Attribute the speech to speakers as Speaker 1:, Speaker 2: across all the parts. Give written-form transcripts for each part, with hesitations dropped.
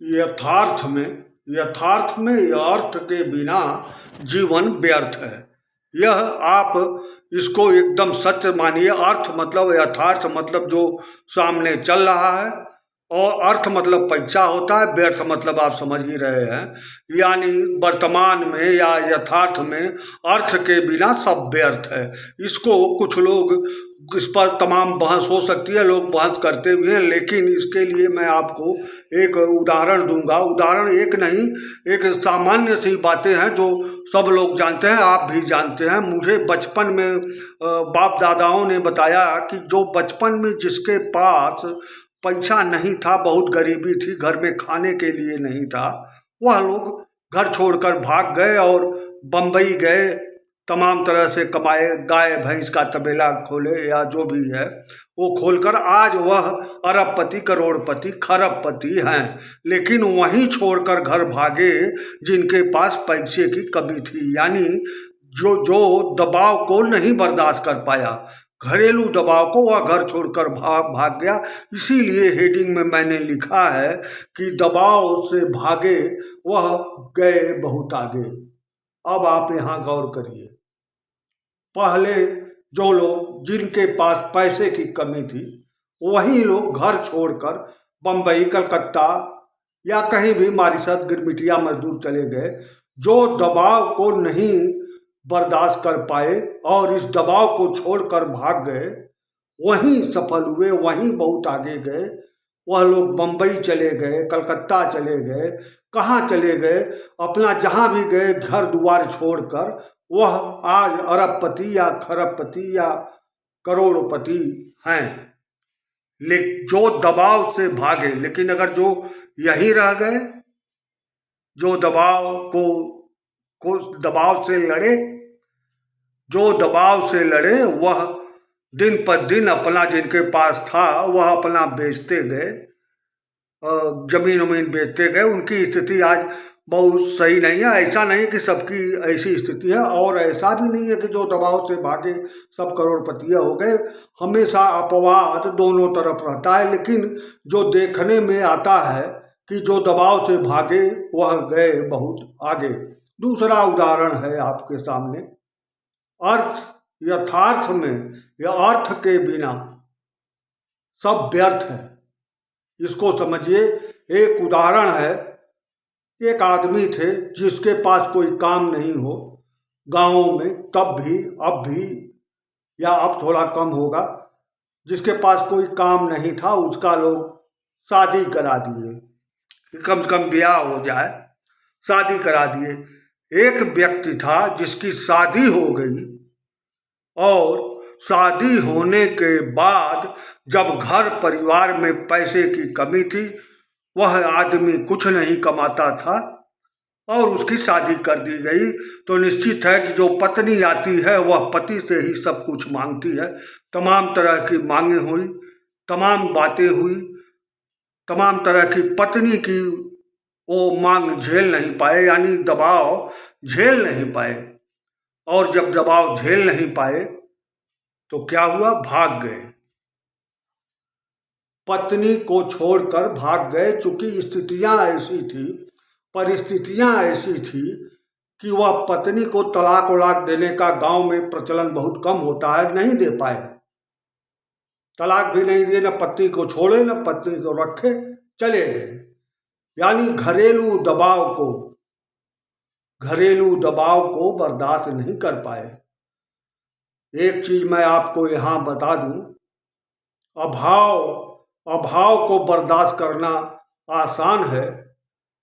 Speaker 1: यथार्थ में अर्थ के बिना जीवन व्यर्थ है। यह आप इसको एकदम सत्य मानिए। अर्थ मतलब यथार्थ मतलब जो सामने चल रहा है, और अर्थ मतलब पैसा होता है, व्यर्थ मतलब आप समझ ही रहे हैं। यानी वर्तमान में या यथार्थ में अर्थ के बिना सब व्यर्थ है। इसको कुछ लोग, इस पर तमाम बहस हो सकती है, लोग बहस करते भी हैं, लेकिन इसके लिए मैं आपको एक उदाहरण दूंगा। उदाहरण एक नहीं, एक सामान्य सी बातें हैं जो सब लोग जानते हैं, आप भी जानते हैं। मुझे बचपन में बाप दादाओं ने बताया कि जो बचपन में जिसके पास पैसा नहीं था, बहुत गरीबी थी, घर में खाने के लिए नहीं था, वह लोग घर छोड़कर भाग गए और बम्बई गए, तमाम तरह से कमाए, गाय भैंस का तबेला खोले या जो भी है वो खोलकर आज वह अरबपति, करोड़पति, खरबपति हैं। लेकिन वहीं छोड़कर घर भागे जिनके पास पैसे की कमी थी, यानी जो दबाव को नहीं बर्दाश्त कर पाया, घरेलू दबाव को, वह घर छोड़कर भाग गया। इसीलिए हेडिंग में मैंने लिखा है कि दबाव से भागे वह गए बहुत आगे। अब आप यहाँ गौर करिए, पहले जो लोग जिनके पास पैसे की कमी थी, वही लोग घर छोड़कर बम्बई, कलकत्ता या कहीं भी मारिशस, गिरमिटिया मजदूर चले गए। जो दबाव को नहीं बर्दाश्त कर पाए और इस दबाव को छोड़कर भाग गए, वहीं सफल हुए, वहीं बहुत आगे गए। वह लोग बम्बई चले गए, कलकत्ता चले गए, कहाँ चले गए, अपना जहाँ भी गए घर द्वार छोड़कर वह आज अरबपति या खरबपति या करोड़पति हैं। जो दबाव से भागे। लेकिन अगर जो यहीं रह गए, जो दबाव से लड़े, जो दबाव से लड़े, वह दिन पर दिन अपना, जिनके पास था वह अपना बेचते गए, जमीन वमीन बेचते गए। उनकी स्थिति आज बहुत सही नहीं है। ऐसा नहीं कि सबकी ऐसी स्थिति है, और ऐसा भी नहीं है कि जो दबाव से भागे सब करोड़पति हो गए। हमेशा अपवाद दोनों तरफ रहता है, लेकिन जो देखने में आता है कि जो दबाव से भागे वह गए बहुत आगे। दूसरा उदाहरण है आपके सामने, अर्थ, यथार्थ में या अर्थ के बिना सब व्यर्थ है। इसको समझिए। एक उदाहरण है, एक आदमी थे जिसके पास कोई काम नहीं हो गाँव में, तब भी, अब भी, या अब थोड़ा कम होगा, जिसके पास कोई काम नहीं था, उसका लोग शादी करा दिए, कम से कम ब्याह हो जाए, शादी करा दिए। एक व्यक्ति था जिसकी शादी हो गई, और शादी होने के बाद जब घर परिवार में पैसे की कमी थी, वह आदमी कुछ नहीं कमाता था और उसकी शादी कर दी गई, तो निश्चित है कि जो पत्नी आती है वह पति से ही सब कुछ मांगती है। तमाम तरह की मांगें हुई, तमाम बातें हुई, तमाम तरह की पत्नी की वो मांग झेल नहीं पाए, यानी दबाव झेल नहीं पाए। और जब दबाव झेल नहीं पाए तो क्या हुआ, भाग गए, पत्नी को छोड़कर भाग गए। चूंकि स्थितियां ऐसी थी, परिस्थितियां ऐसी थी कि वह पत्नी को तलाक वलाक देने का गांव में प्रचलन बहुत कम होता है, नहीं दे पाए, तलाक भी नहीं दिए, न पत्नी को छोड़े न पत्नी को रखे, चले गए। यानी घरेलू दबाव को बर्दाश्त नहीं कर पाए। एक चीज मैं आपको यहाँ बता दूं, अभाव को बर्दाश्त करना आसान है,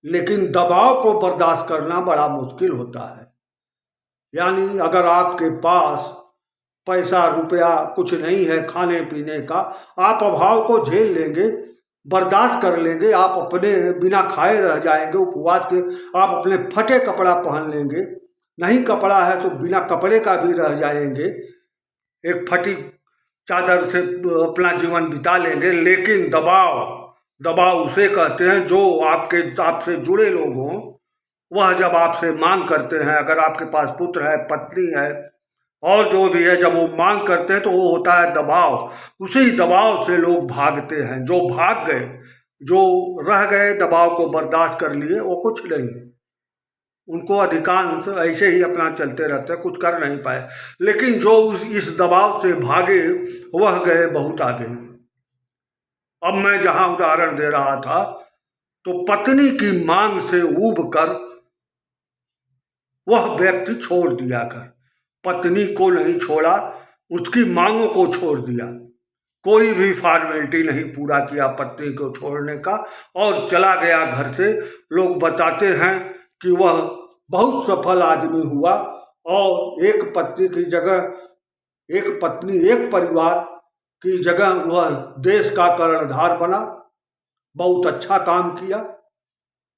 Speaker 1: लेकिन दबाव को बर्दाश्त करना बड़ा मुश्किल होता है। यानी अगर आपके पास पैसा रुपया कुछ नहीं है खाने पीने का, आप अभाव को झेल लेंगे, बर्दाश्त कर लेंगे, आप अपने बिना खाए रह जाएंगे उपवास के, आप अपने फटे कपड़ा पहन लेंगे, नहीं कपड़ा है तो बिना कपड़े का भी रह जाएंगे, एक फटी चादर से अपना जीवन बिता लेंगे। लेकिन दबाव उसे कहते हैं जो आपसे जुड़े लोग हों, वह जब आपसे मांग करते हैं, अगर आपके पास पुत्र है, पत्नी है और जो भी है, जब वो मांग करते हैं तो वो होता है दबाव। उसी दबाव से लोग भागते हैं। जो भाग गए जो रह गए दबाव को बर्दाश्त कर लिए वो कुछ नहीं, उनको अधिकांश ऐसे ही अपना चलते रहते, कुछ कर नहीं पाए। लेकिन जो इस दबाव से भागे वह गए बहुत आगे। अब मैं जहां उदाहरण दे रहा था, तो पत्नी की मांग से ऊब कर वह व्यक्ति छोड़ दिया घर, पत्नी को नहीं छोड़ा, उसकी मांगों को छोड़ दिया, कोई भी फॉर्मेलिटी नहीं पूरा किया पत्नी को छोड़ने का, और चला गया घर से। लोग बताते हैं कि वह बहुत सफल आदमी हुआ और एक पत्नी की जगह, एक पत्नी एक परिवार की जगह वह देश का कर्णधार बना, बहुत अच्छा काम किया।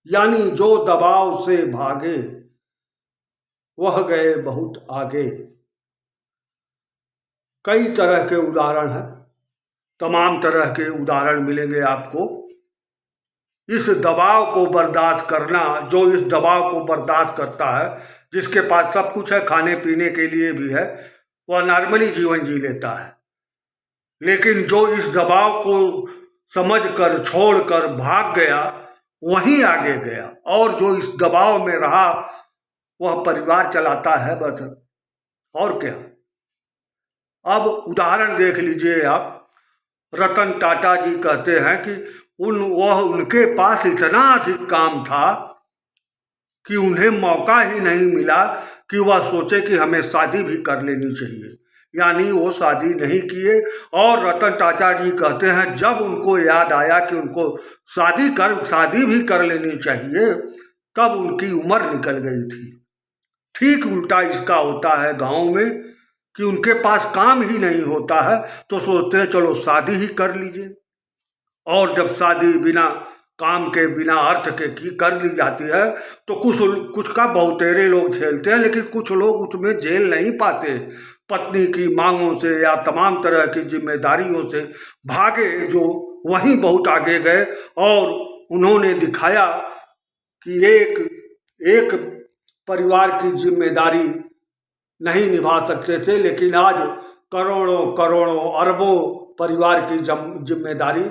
Speaker 1: यानी जो दबाव से भागे वह गए बहुत आगे। कई तरह के उदाहरण हैं, तमाम तरह के उदाहरण मिलेंगे आपको। इस दबाव को बर्दाश्त करना, जो इस दबाव को बर्दाश्त करता है, जिसके पास सब कुछ है, खाने पीने के लिए भी है, वह नॉर्मली जीवन जी लेता है। लेकिन जो इस दबाव को समझकर छोड़कर भाग गया वहीं आगे गया, और जो इस दबाव में रहा वह परिवार चलाता है बस, और क्या। अब उदाहरण देख लीजिए आप, रतन टाटा जी कहते हैं कि उनके पास इतना अधिक काम था कि उन्हें मौका ही नहीं मिला कि वह सोचे कि हमें शादी भी कर लेनी चाहिए, यानी वो शादी नहीं किए। और रतन टाटा जी कहते हैं जब उनको याद आया कि उनको शादी भी कर लेनी चाहिए, तब उनकी उम्र निकल गई थी। ठीक उल्टा इसका होता है गांव में, कि उनके पास काम ही नहीं होता है तो सोचते हैं चलो शादी ही कर लीजिए, और जब शादी बिना काम के, बिना अर्थ के की कर ली जाती है तो कुछ का बहुतेरे लोग झेलते हैं, लेकिन कुछ लोग उसमें झेल नहीं पाते। पत्नी की मांगों से या तमाम तरह की जिम्मेदारियों से भागे जो वहीं बहुत आगे गए, और उन्होंने दिखाया कि एक परिवार की जिम्मेदारी नहीं निभा सकते थे, लेकिन आज करोड़ों करोड़ों अरबों परिवार की जिम्मेदारी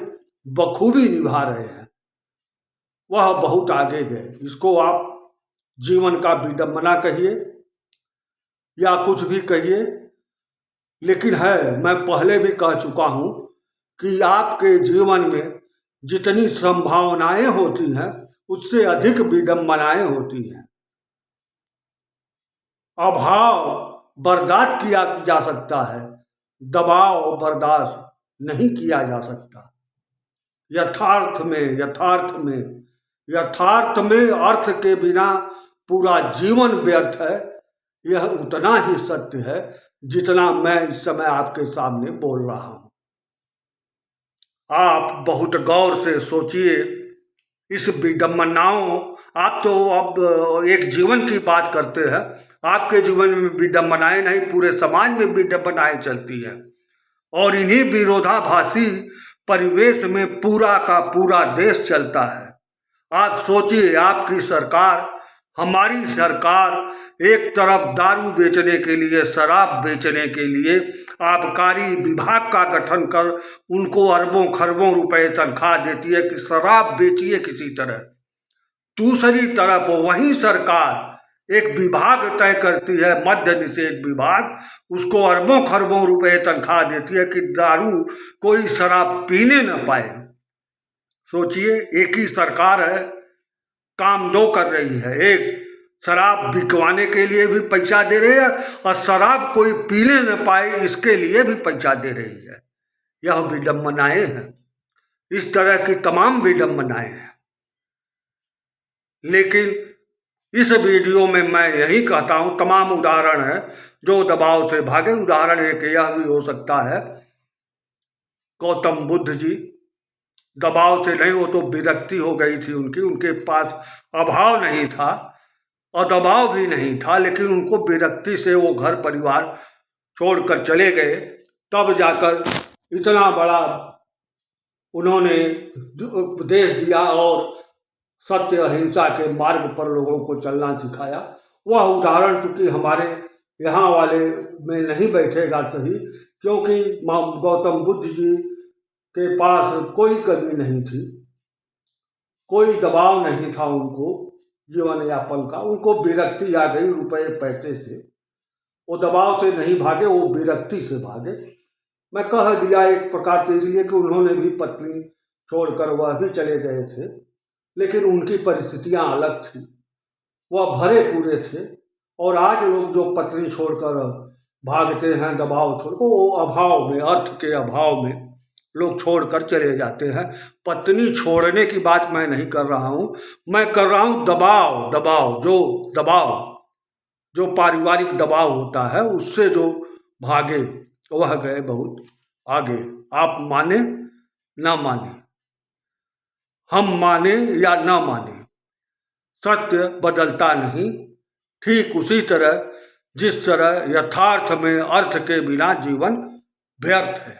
Speaker 1: बखूबी निभा रहे हैं। वह बहुत आगे गए। इसको आप जीवन का विडंबना कहिए या कुछ भी कहिए, लेकिन है, मैं पहले भी कह चुका हूं कि आपके जीवन में जितनी संभावनाएं होती हैं उससे अधिक विडंबनाएं होती हैं। अभाव बर्दाश्त किया जा सकता है, दबाव बर्दाश्त नहीं किया जा सकता। यथार्थ में अर्थ के बिना पूरा जीवन व्यर्थ है। यह उतना ही सत्य है जितना मैं इस समय आपके सामने बोल रहा हूं। आप बहुत गौर से सोचिए इस विडंबनाओं, आप तो अब एक जीवन की बात करते हैं, आपके जीवन में विडंबनाएं नहीं, पूरे समाज में विडंबनाएं चलती हैं, और इन्हीं विरोधाभासी परिवेश में पूरा का पूरा देश चलता है। आप सोचिए, आपकी सरकार, हमारी सरकार एक तरफ दारू बेचने के लिए, शराब बेचने के लिए आबकारी विभाग का गठन कर उनको अरबों खरबों रुपए तनख्वाह देती है कि शराब बेचिए किसी तरह। दूसरी तरफ वही सरकार एक विभाग तय करती है, मद्य निषेध विभाग, उसको अरबों खरबों रुपए तनख्वाह देती है कि दारू, कोई शराब पीने न पाए। सोचिए, एक ही सरकार है, काम दो कर रही है। एक शराब बिकवाने के लिए भी पैसा दे रही है और शराब कोई पीने न पाए इसके लिए भी पैसा दे रही है। यह विडंबनाएं हैं, इस तरह की तमाम विडंबनाएं हैं। लेकिन इस वीडियो में मैं यही कहता हूं, तमाम उदाहरण है जो दबाव से भागे। उदाहरण एक यह भी हो सकता है, गौतम बुद्ध जी दबाव से नहीं, वो तो विरक्ति हो गई थी उनकी, उनके पास अभाव नहीं था और दबाव भी नहीं था, लेकिन उनको विरक्ति से वो घर परिवार छोड़कर चले गए। तब जाकर इतना बड़ा उन्होंने उपदेश दिया और सत्य अहिंसा के मार्ग पर लोगों को चलना सिखाया। वह उदाहरण चूंकि हमारे यहाँ वाले में नहीं बैठेगा सही, क्योंकि गौतम बुद्ध जी के पास कोई कमी नहीं थी, कोई दबाव नहीं था उनको जीवन यापन का। उनको विरक्ति आ गई रुपए पैसे से, वो दबाव से नहीं भागे, वो विरक्ति से भागे। मैं कह दिया एक प्रकार से इसलिए कि उन्होंने भी पत्नी छोड़कर वह भी चले गए थे, लेकिन उनकी परिस्थितियां अलग थी, वह भरे पूरे थे। और आज लोग जो पत्नी छोड़कर भागते हैं, दबाव छोड़कर, वो अभाव में, अर्थ के अभाव में लोग छोड़कर चले जाते हैं। पत्नी छोड़ने की बात मैं नहीं कर रहा हूँ, मैं कर रहा हूँ दबाव, दबाव जो पारिवारिक दबाव होता है उससे जो भागे वह गए बहुत आगे। आप माने ना माने, हम माने या ना माने, सत्य बदलता नहीं। ठीक उसी तरह जिस तरह यथार्थ में अर्थ के बिना जीवन व्यर्थ है।